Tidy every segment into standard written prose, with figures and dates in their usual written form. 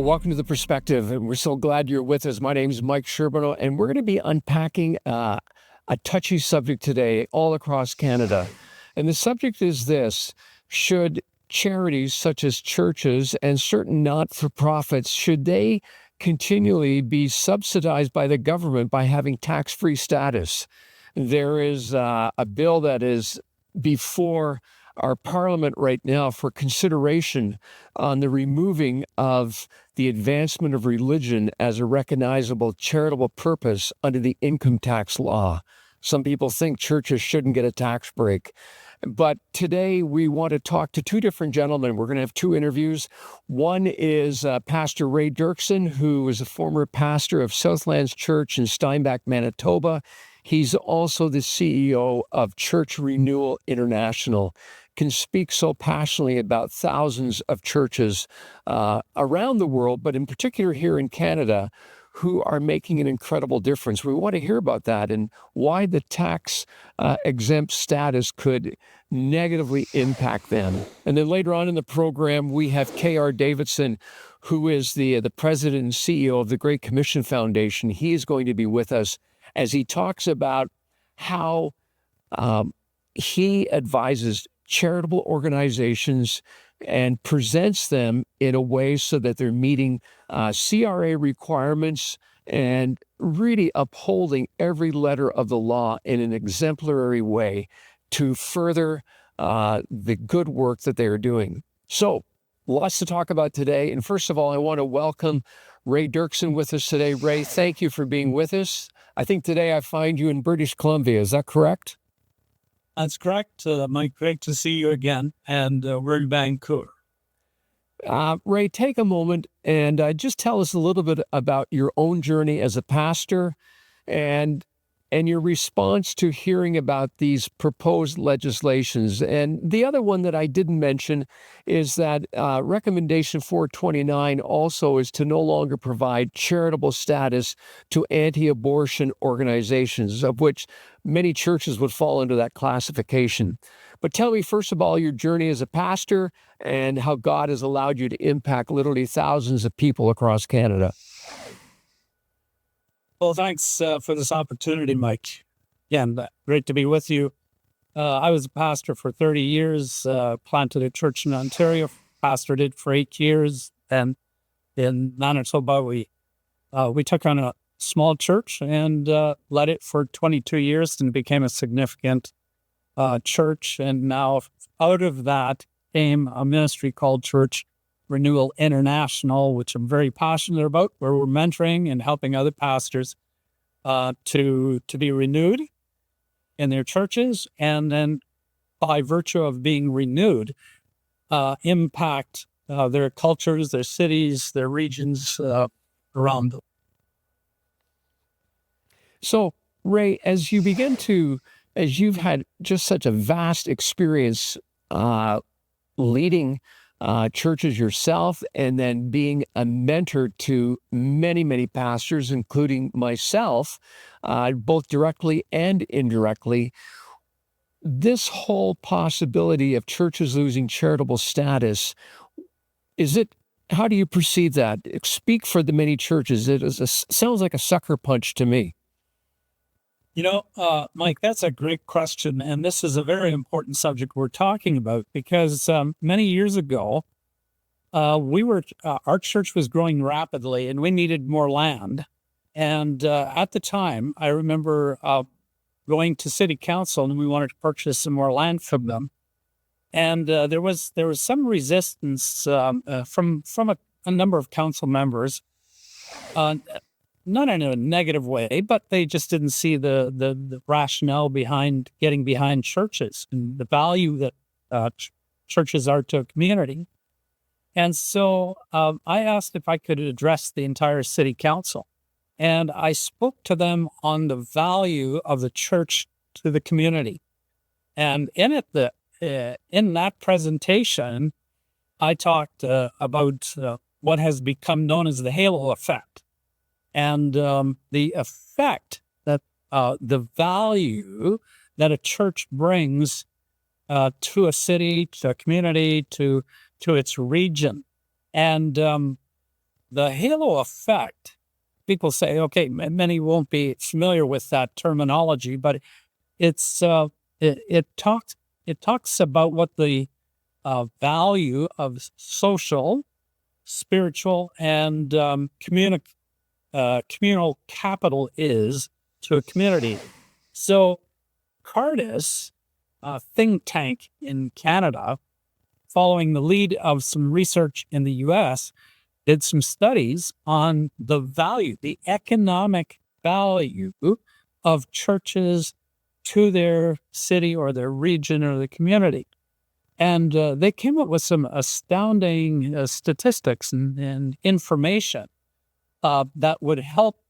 welcome to The Perspective, and we're so glad you're with us. My name is Mike Sherbino, and we're going to be unpacking a touchy subject today all across Canada. And the subject is this: should charities such as churches and certain not-for-profits, should they continually be subsidized by the government by having tax-free status? There is a bill that is before our parliament right now for consideration on the removing of the advancement of religion as a recognizable charitable purpose under the income tax law. Some people think churches shouldn't get a tax break. But today we want to talk to two different gentlemen. We're going to have two interviews. One is Pastor Ray Duerksen, who is a former pastor of Southlands Church in Steinbach, Manitoba. He's also the CEO of Church Renewal International, can speak so passionately about thousands of churches around the world, but in particular here in Canada, who are making an incredible difference. We want to hear about that and why the tax exempt status could negatively impact them. And then later on in the program, we have KR Davidson, who is the president and CEO of the Great Commission Foundation. He is going to be with us as he talks about how he advises charitable organizations and presents them in a way so that they're meeting CRA requirements and really upholding every letter of the law in an exemplary way to further the good work that they are doing. So, lots to talk about today. And first of all, I want to welcome Ray Duerksen with us today. Ray, thank you for being with us. I think today I find you in British Columbia. Is that correct? That's correct, Mike. Great to see you again, and we're in Vancouver. Ray, take a moment and just tell us a little bit about your own journey as a pastor and your response to hearing about these proposed legislations. And the other one that I didn't mention is that Recommendation 429 also is to no longer provide charitable status to anti-abortion organizations, of which many churches would fall into that classification. But tell me, first of all, your journey as a pastor and how God has allowed you to impact literally thousands of people across Canada. Well, thanks for this opportunity, Mike. Again, great to be with you. I was a pastor for 30 years, planted a church in Ontario, pastored it for 8 years. And in Manitoba, we took on a small church and led it for 22 years and became a significant church. And now out of that came a ministry called Church Renewal International, which I'm very passionate about, where we're mentoring and helping other pastors to be renewed in their churches, and then by virtue of being renewed, impact their cultures, their cities, their regions around them. So, Ray, as you've had just such a vast experience leading churches yourself, and then being a mentor to many, many pastors, including myself, both directly and indirectly, this whole possibility of churches losing charitable status, how do you perceive that? Speak for the many churches. Sounds like a sucker punch to me. Mike, that's a great question. And this is a very important subject we're talking about because many years ago, our church was growing rapidly and we needed more land. And at the time, I remember going to city council and we wanted to purchase some more land from them. And there was some resistance from a number of council members, not in a negative way, but they just didn't see the rationale behind getting behind churches and the value that churches are to a community. And so I asked if I could address the entire city council. And I spoke to them on the value of the church to the community. And in that presentation, I talked about what has become known as the halo effect. And the effect that the value that a church brings to a city, to a community, to its region. And the halo effect, people say, okay, many won't be familiar with that terminology, but it's it talks about what the value of social, spiritual, and communal capital is to a community. So Cardis, a think tank in Canada, following the lead of some research in the US, did some studies on the value, the economic value of churches to their city or their region or the community. And they came up with some astounding statistics and information that would help,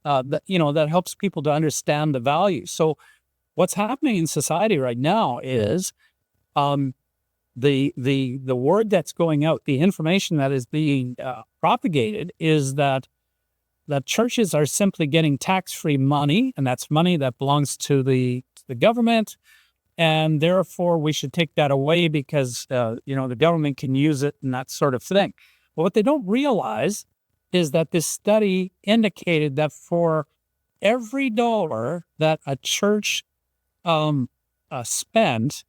that helps people to understand the value. So what's happening in society right now is the word that's going out, the information that is being propagated is that churches are simply getting tax-free money, and that's money that belongs to the government, and therefore we should take that away because the government can use it and that sort of thing. But what they don't realize is that this study indicated that for every dollar that a church spent,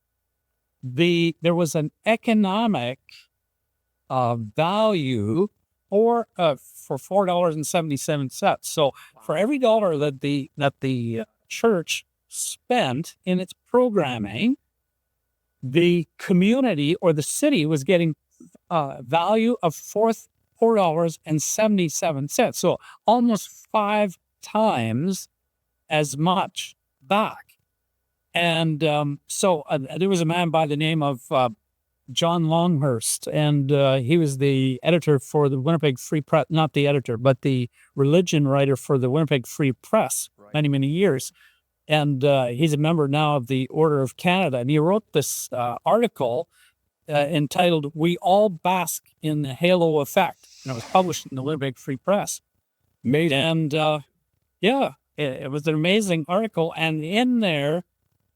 there was an economic value for $4.77. So for every dollar that the church spent in its programming, the community or the city was getting value of $4.77. So almost 5 times as much back. And so there was a man by the name of John Longhurst, and he was the editor for the Winnipeg Free Press, not the editor, but the religion writer for the Winnipeg Free Press, many, many years. And he's a member now of the Order of Canada. And he wrote this article entitled, "We All Bask in the Halo Effect." And it was published in the Winnipeg Free Press. Amazing. And it was an amazing article. And in there,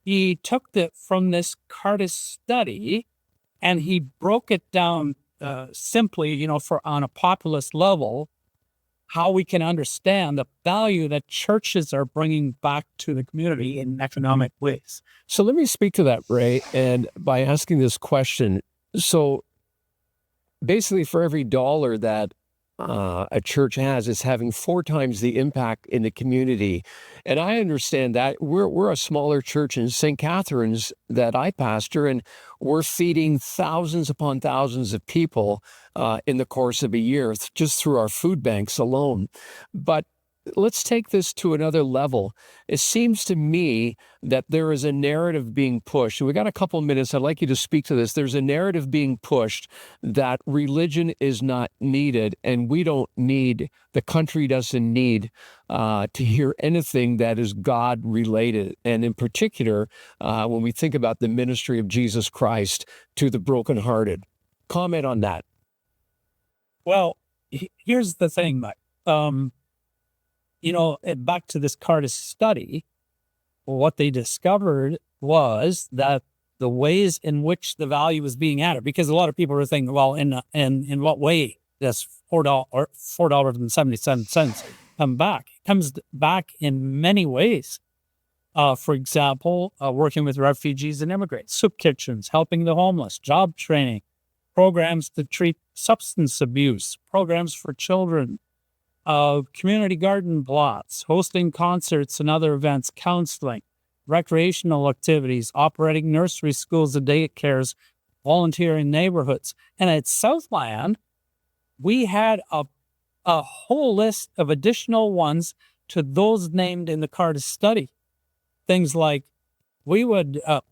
he took from this Cardis study and he broke it down simply, on a populist level, how we can understand the value that churches are bringing back to the community in economic ways. So let me speak to that, Ray, and by asking this question. So basically, for every dollar that a church has, is having 4 times the impact in the community. And I understand that we're a smaller church in St. Catharines that I pastor, and we're feeding thousands upon thousands of people in the course of a year just through our food banks alone. But let's take this to another level. It seems to me that there is a narrative being pushed. We got a couple of minutes. I'd like you to speak to this. There's a narrative being pushed that religion is not needed, and we don't need, the country doesn't need to hear anything that is God related. And in particular, when we think about the ministry of Jesus Christ to the brokenhearted. Comment on that. Well, here's the thing, Mike. Back to this Cardis study, what they discovered was that the ways in which the value was being added, because a lot of people were thinking, well, in what way does $4.77 come back? It comes back in many ways. For example, working with refugees and immigrants, soup kitchens, helping the homeless, job training, programs to treat substance abuse, programs for children, community garden plots, hosting concerts and other events, counseling, recreational activities, operating nursery schools and daycares, volunteering neighborhoods. And at Southland, we had a whole list of additional ones to those named in the Cardis study. Things like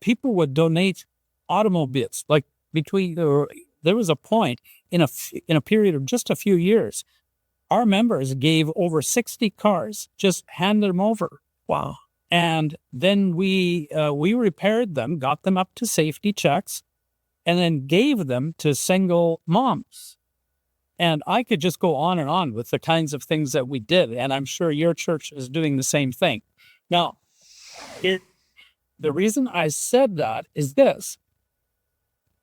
people would donate automobiles. Like there was a point in a period of just a few years, our members gave over 60 cars, just handed them over. Wow. And then we repaired them, got them up to safety checks, and then gave them to single moms. And I could just go on and on with the kinds of things that we did. And I'm sure your church is doing the same thing. Now, the reason I said that is this.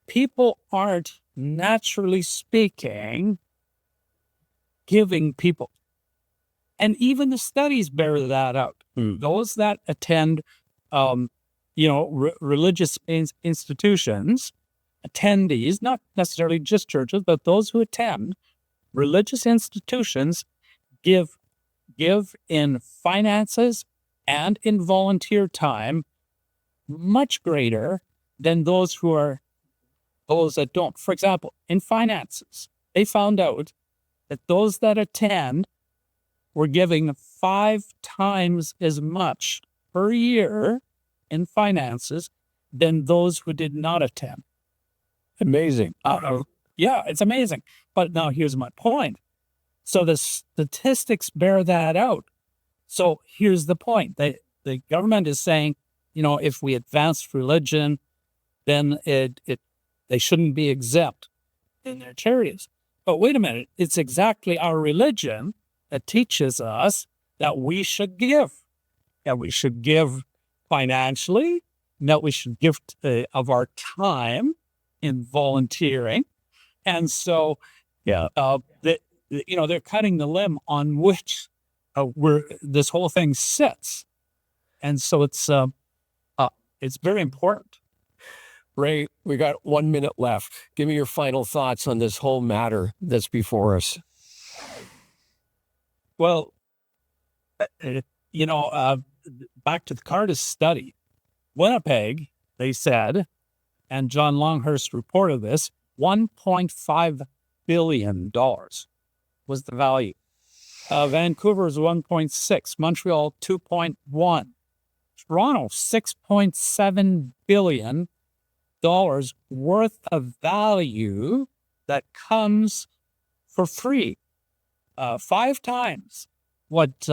People aren't, naturally speaking, giving people. And even the studies bear that out. Those that attend, religious institutions, attendees, not necessarily just churches, but those who attend religious institutions give in finances and in volunteer time much greater than those that don't. For example, in finances, they found out that those that attend were giving 5 times as much per year in finances than those who did not attend. Amazing. Yeah, it's amazing. But now here's my point. So the statistics bear that out. So here's the point. The government is saying, if we advance religion, then they shouldn't be exempt in their charities. But wait a minute, it's exactly our religion that teaches us that we should give. That we should give financially, that we should give of our time in volunteering. And so, they're cutting the limb on which where this whole thing sits. And so it's very important. Ray, we got 1 minute left. Give me your final thoughts on this whole matter that's before us. Well, back to the Cardis study, Winnipeg, they said, and John Longhurst reported this, $1.5 billion was the value. Vancouver's 1.6, Montreal 2.1, Toronto $6.7 billion worth of value that comes for free, 5 times what's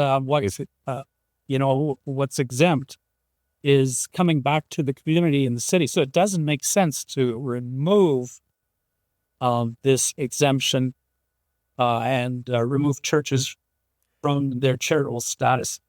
exempt is coming back to the community in the city. So it doesn't make sense to remove this exemption and remove churches from their charitable status.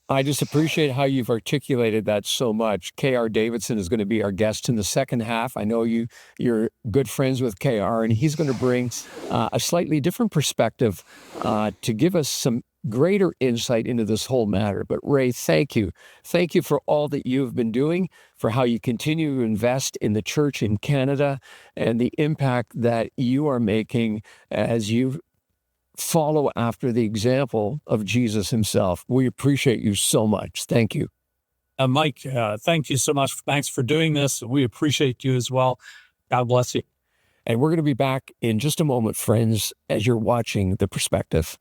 I just appreciate how you've articulated that so much. KR Davidson is going to be our guest in the second half. I know you're good friends with KR, and he's going to bring a slightly different perspective to give us some greater insight into this whole matter. But Ray, thank you. Thank you for all that you've been doing, for how you continue to invest in the church in Canada, and the impact that you are making as you follow after the example of Jesus himself. We appreciate you so much. Thank you. Mike, thank you so much. Thanks for doing this. We appreciate you as well. God bless you. And we're going to be back in just a moment, friends, as you're watching The Perspective.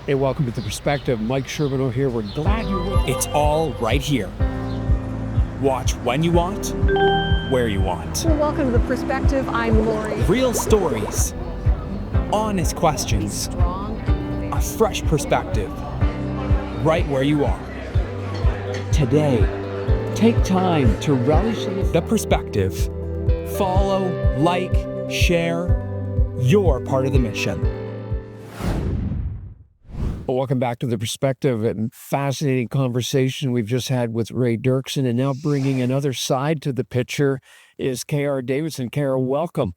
Hey, welcome to The Perspective. Mike Sherbino here. We're glad you're with us. It's all right here. Watch when you want, where you want. Well, welcome to The Perspective. I'm Lori. Real stories, honest questions, a fresh perspective, right where you are. Today, take time to relish in The Perspective. Follow, like, share. You're part of the mission. Well, welcome back to The Perspective, and fascinating conversation we've just had with Ray Duerksen. And now bringing another side to the picture is KR Davidson. KR, welcome.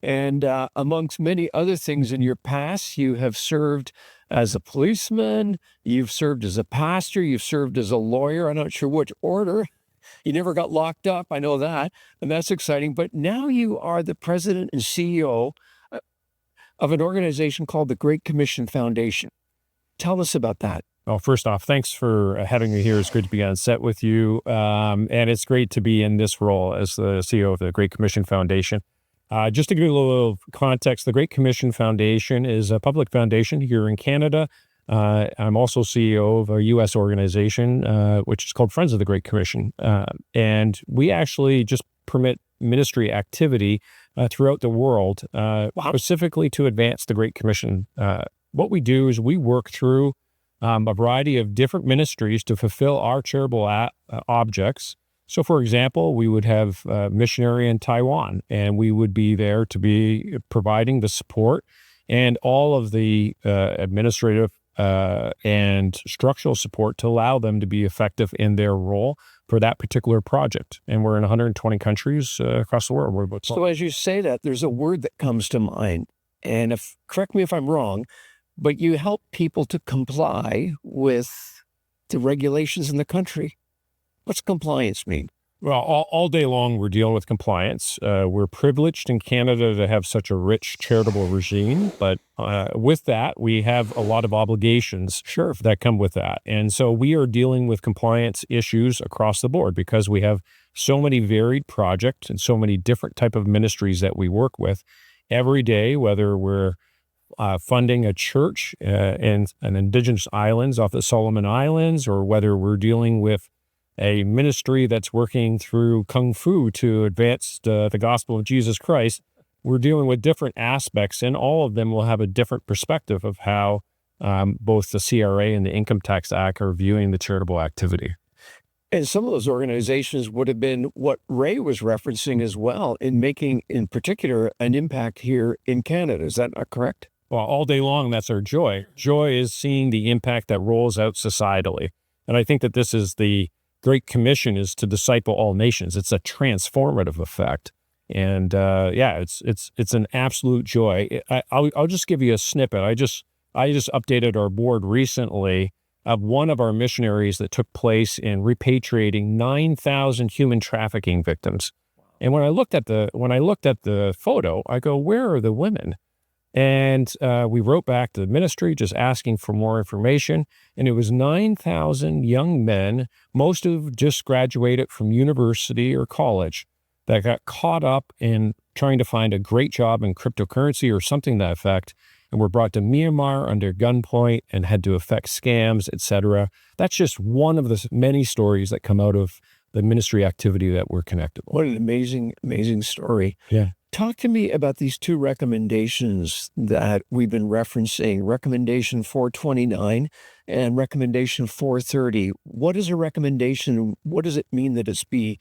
And amongst many other things in your past, you have served as a policeman, you've served as a pastor, you've served as a lawyer. I'm not sure which order. You never got locked up, I know that, and that's exciting. But now you are the president and CEO of an organization called the Great Commission Foundation. Tell us about that. Well, first off, thanks for having me here. It's great to be on set with you. And it's great to be in this role as the CEO of the Great Commission Foundation. Just to give you a little context, the Great Commission Foundation is a public foundation here in Canada. I'm also CEO of a U.S. organization, which is called Friends of the Great Commission. And we actually just permit ministry activity throughout the world, specifically to advance the Great Commission. What we do is we work through a variety of different ministries to fulfill our charitable objects. So, for example, we would have a missionary in Taiwan, and we would be there to be providing the support and all of the administrative and structural support to allow them to be effective in their role for that particular project. And we're in 120 countries across the world. So as you say that, there's a word that comes to mind. And correct me if I'm wrong, but you help people to comply with the regulations in the country. What's compliance mean? Well, all day long, we're dealing with compliance. We're privileged in Canada to have such a rich charitable regime, but with that, we have a lot of obligations that come with that. And so we are dealing with compliance issues across the board because we have so many varied projects and so many different type of ministries that we work with every day, whether we're funding a church in an Indigenous islands off the Solomon Islands, or whether we're dealing with a ministry that's working through Kung Fu to advance the gospel of Jesus Christ. We're dealing with different aspects, and all of them will have a different perspective of how both the CRA and the Income Tax Act are viewing the charitable activity. And some of those organizations would have been what Ray was referencing as well in making, in particular, an impact here in Canada. Is that not correct? Well, all day long, that's our joy. Joy is seeing the impact that rolls out societally. And I think that this is the Great Commission, is to disciple all nations. It's a transformative effect. And it's an absolute joy. I'll just give you a snippet. I just updated our board recently of one of our missionaries that took place in repatriating 9,000 human trafficking victims. And when I looked at the photo, I go, where are the women? And we wrote back to the ministry just asking for more information. And it was 9,000 young men, most of just graduated from university or college, that got caught up in trying to find a great job in cryptocurrency or something to that effect, and were brought to Myanmar under gunpoint and had to effect scams, etc. That's just one of the many stories that come out of the ministry activity that we're connected with. What an amazing, amazing story. Yeah. Talk to me about these two recommendations that we've been referencing, Recommendation 429 and Recommendation 430. What is a recommendation? What does it mean that it's be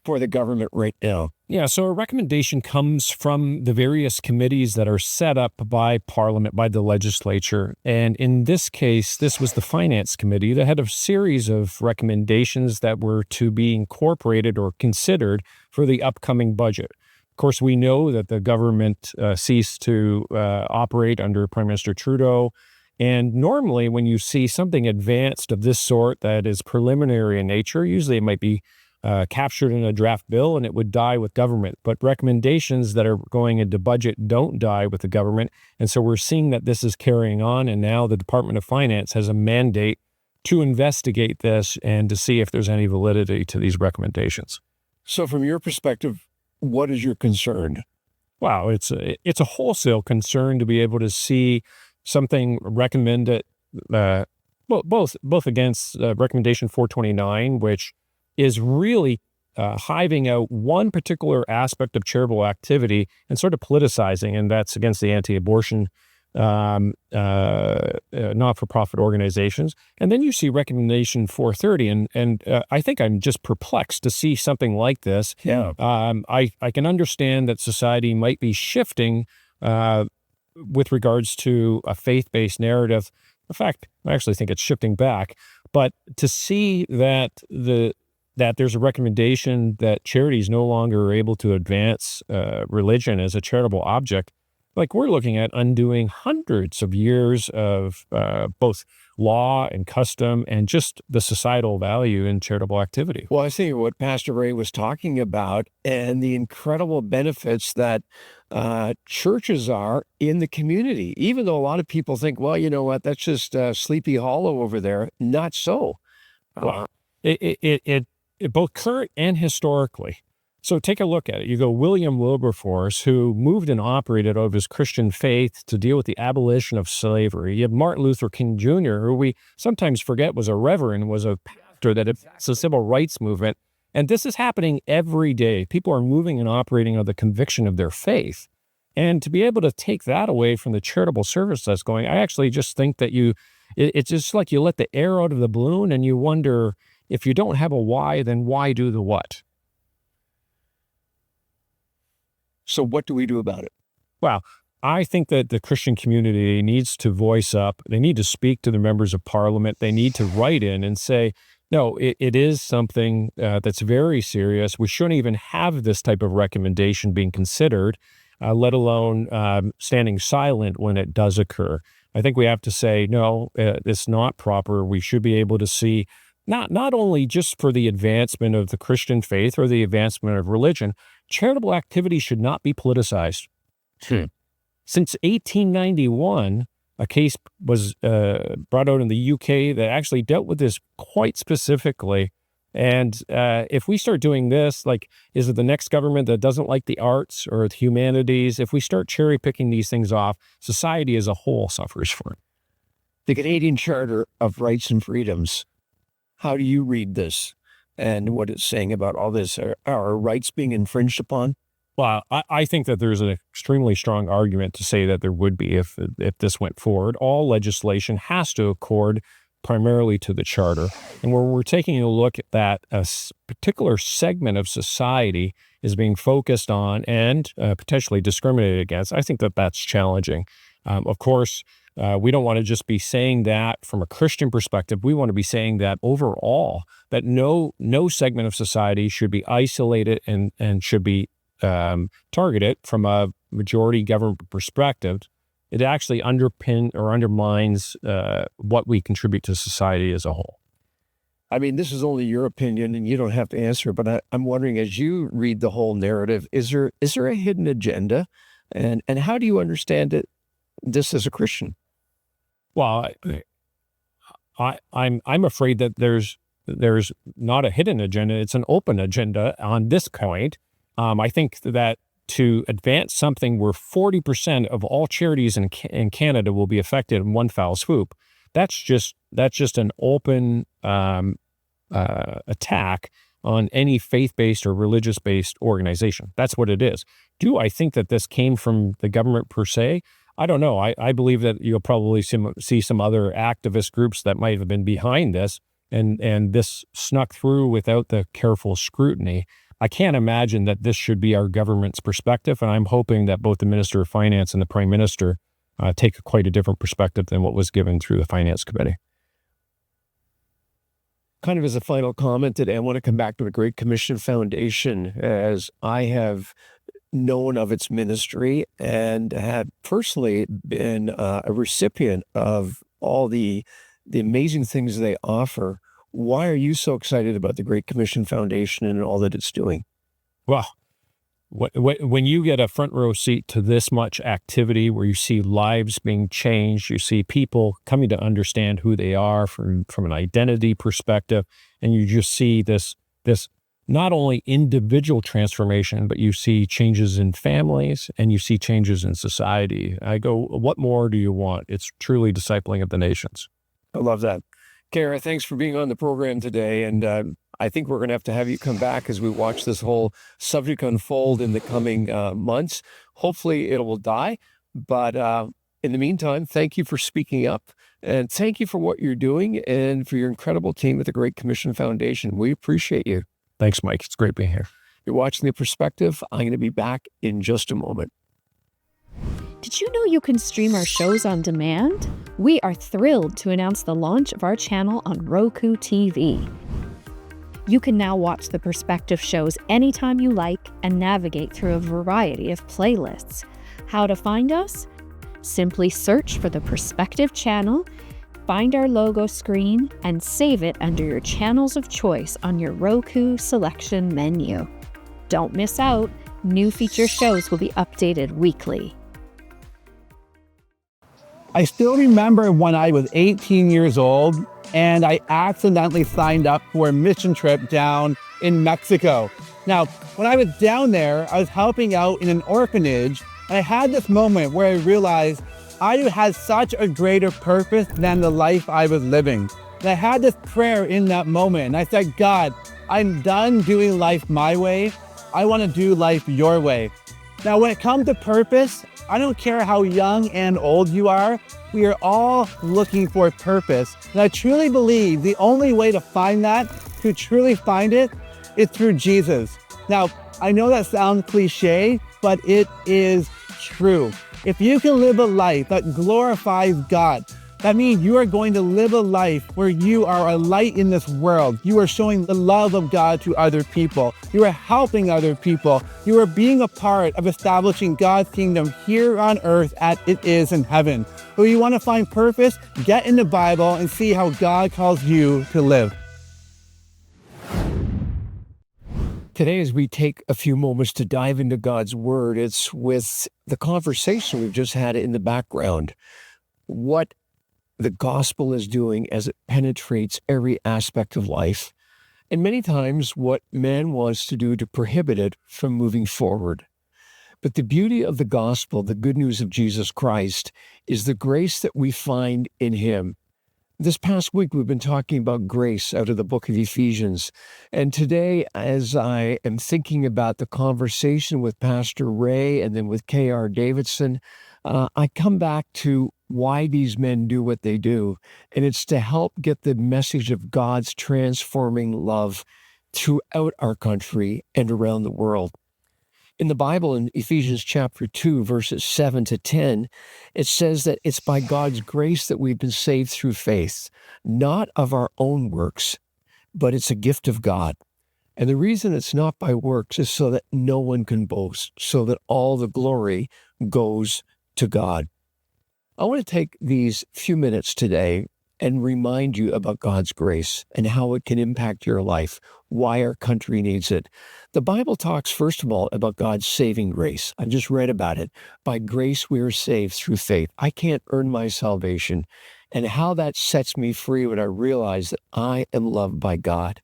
for the government right now? Yeah, so a recommendation comes from the various committees that are set up by Parliament, by the legislature. And in this case, this was the Finance Committee that had a series of recommendations that were to be incorporated or considered for the upcoming budget. Of course, we know that the government ceased to operate under Prime Minister Trudeau. And normally when you see something advanced of this sort that is preliminary in nature, usually it might be captured in a draft bill and it would die with government. But recommendations that are going into budget don't die with the government. And so we're seeing that this is carrying on. And now the Department of Finance has a mandate to investigate this and to see if there's any validity to these recommendations. So from your perspective, what is your concern? Wow, it's a wholesale concern to be able to see something recommended, both against Recommendation 429, which is really hiving out one particular aspect of charitable activity and sort of politicizing, and that's against the anti-abortion not-for-profit organizations. And then you see Recommendation 430, and I think I'm just perplexed to see something like this. Yeah. I can understand that society might be shifting with regards to a faith-based narrative. In fact, I actually think it's shifting back. But to see that there's a recommendation that charities no longer are able to advance religion as a charitable object, like we're looking at undoing hundreds of years of both law and custom and just the societal value in charitable activity. Well, I think what Pastor Ray was talking about and the incredible benefits that churches are in the community, even though a lot of people think, well, you know what, that's just Sleepy Hollow over there. Not so. Well, it both current and historically. So take a look at it. You go William Wilberforce, who moved and operated out of his Christian faith to deal with the abolition of slavery. You have Martin Luther King Jr., who we sometimes forget was a reverend, was a pastor that advanced the civil rights movement. And this is happening every day. People are moving and operating on the conviction of their faith. And to be able to take that away from the charitable service that's going, I actually just think that it's just like you let the air out of the balloon and you wonder, if you don't have a why, then why do the what? So what do we do about it? Well, I think that the Christian community needs to voice up. They need to speak to the members of parliament. They need to write in and say, no, it is something that's very serious. We shouldn't even have this type of recommendation being considered, let alone standing silent when it does occur. I think we have to say, no, it's not proper. We should be able to see not only just for the advancement of the Christian faith or the advancement of religion, charitable activity should not be politicized. Since 1891, a case was brought out in the UK that actually dealt with this quite specifically. And if we start doing this, like, is it the next government that doesn't like the arts or the humanities? If we start cherry picking these things off, society as a whole suffers for it. The Canadian Charter of Rights and Freedoms. How do you read this and what it's saying about all this? Are our rights being infringed upon? Well, I think that there's an extremely strong argument to say that there would be if this went forward. All legislation has to accord primarily to the charter. And when we're taking a look at that, a particular segment of society is being focused on and potentially discriminated against, I think that that's challenging. Of course, we don't want to just be saying that from a Christian perspective. We want to be saying that overall, that no segment of society should be isolated and should be targeted from a majority government perspective. It actually undermines what we contribute to society as a whole. I mean, this is only your opinion, and you don't have to answer. But I'm wondering, as you read the whole narrative, is there a hidden agenda, and how do you understand it? This as a Christian? Well, I'm afraid that there's not a hidden agenda. It's an open agenda on this point. I think that to advance something where 40% of all charities in Canada will be affected in one foul swoop, that's just an open attack on any faith-based or religious-based organization. That's what it is. Do I think that this came from the government per se? I don't know. I believe that you'll probably see some other activist groups that might have been behind this, and this snuck through without the careful scrutiny. I can't imagine that this should be our government's perspective, and I'm hoping that both the Minister of Finance and the Prime Minister take quite a different perspective than what was given through the Finance Committee. Kind of as a final comment today, I want to come back to the Great Commission Foundation, as I have known of its ministry and had personally been a recipient of all the amazing things they offer. Why are you so excited about the Great Commission Foundation and all that it's doing? Well, when you get a front row seat to this much activity, where you see lives being changed, you see people coming to understand who they are from an identity perspective, and you just see this not only individual transformation, but you see changes in families and you see changes in society. I go, what more do you want? It's truly discipling of the nations. I love that. KR, thanks for being on the program today. And I think we're going to have you come back as we watch this whole subject unfold in the coming months. Hopefully it will die. But in the meantime, thank you for speaking up. And thank you for what you're doing and for your incredible team at the Great Commission Foundation. We appreciate you. Thanks, Mike. It's great being here. You're watching The Perspective. I'm going to be back in just a moment. Did you know you can stream our shows on demand? We are thrilled to announce the launch of our channel on Roku TV. You can now watch The Perspective shows anytime you like and navigate through a variety of playlists. How to find us? Simply search for The Perspective channel, find our logo screen, and save it under your channels of choice on your Roku selection menu. Don't miss out. New feature shows will be updated weekly. I still remember when I was 18 years old and I accidentally signed up for a mission trip down in Mexico. Now, when I was down there, I was helping out in an orphanage, and I had this moment where I realized I had such a greater purpose than the life I was living. And I had this prayer in that moment, and I said, God, I'm done doing life my way. I want to do life your way. Now, when it comes to purpose, I don't care how young and old you are, we are all looking for purpose. And I truly believe the only way to find that, to truly find it, is through Jesus. Now, I know that sounds cliche, but it is true. If you can live a life that glorifies God, that means you are going to live a life where you are a light in this world. You are showing the love of God to other people. You are helping other people. You are being a part of establishing God's kingdom here on earth as it is in heaven. When you want to find purpose, get in the Bible and see how God calls you to live. Today, as we take a few moments to dive into God's Word, it's with the conversation we've just had in the background. What the gospel is doing as it penetrates every aspect of life, and many times what man wants to do to prohibit it from moving forward. But the beauty of the gospel, the good news of Jesus Christ, is the grace that we find in him. This past week, we've been talking about grace out of the book of Ephesians. And today, as I am thinking about the conversation with Pastor Ray and then with KR Davidson, I come back to why these men do what they do. And it's to help get the message of God's transforming love throughout our country and around the world. In the Bible, in Ephesians chapter 2, verses 7 to 10, it says that it's by God's grace that we've been saved through faith, not of our own works, but it's a gift of God. And the reason it's not by works is so that no one can boast, so that all the glory goes to God. I want to take these few minutes today and remind you about God's grace and how it can impact your life, why our country needs it. The Bible talks, first of all, about God's saving grace. I just read about it. By grace, we are saved through faith. I can't earn my salvation, and how that sets me free when I realize that I am loved by God.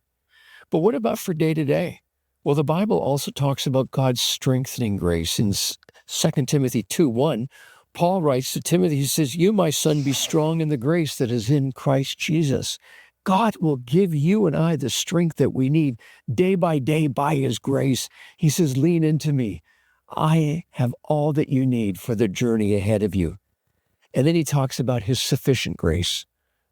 But what about for day to day? Well, the Bible also talks about God's strengthening grace. In 2 Timothy 2:1, Paul writes to Timothy, he says, "You, my son, be strong in the grace that is in Christ Jesus." God will give you and I the strength that we need day by day by his grace. He says, lean into me. I have all that you need for the journey ahead of you. And then he talks about his sufficient grace.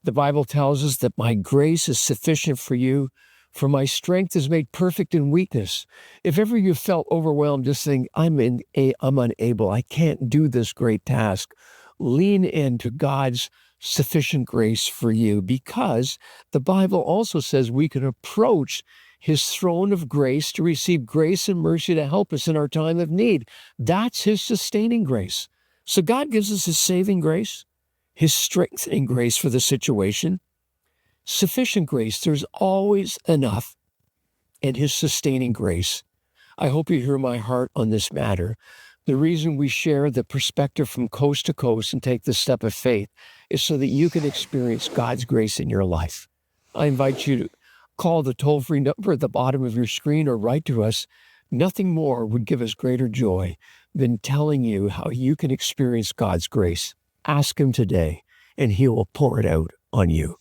The Bible tells us that my grace is sufficient for you, for my strength is made perfect in weakness. If ever you felt overwhelmed, just saying, I'm unable, I can't do this great task, lean into God's sufficient grace for you, because the Bible also says we can approach his throne of grace to receive grace and mercy to help us in our time of need. That's his sustaining grace. So God gives us his saving grace, his strengthening grace for the situation, sufficient grace, there's always enough, and his sustaining grace. I hope you hear my heart on this matter. The reason we share the perspective from coast to coast and take the step of faith is so that you can experience God's grace in your life. I invite you to call the toll-free number at the bottom of your screen or write to us. Nothing more would give us greater joy than telling you how you can experience God's grace. Ask him today, and he will pour it out on you.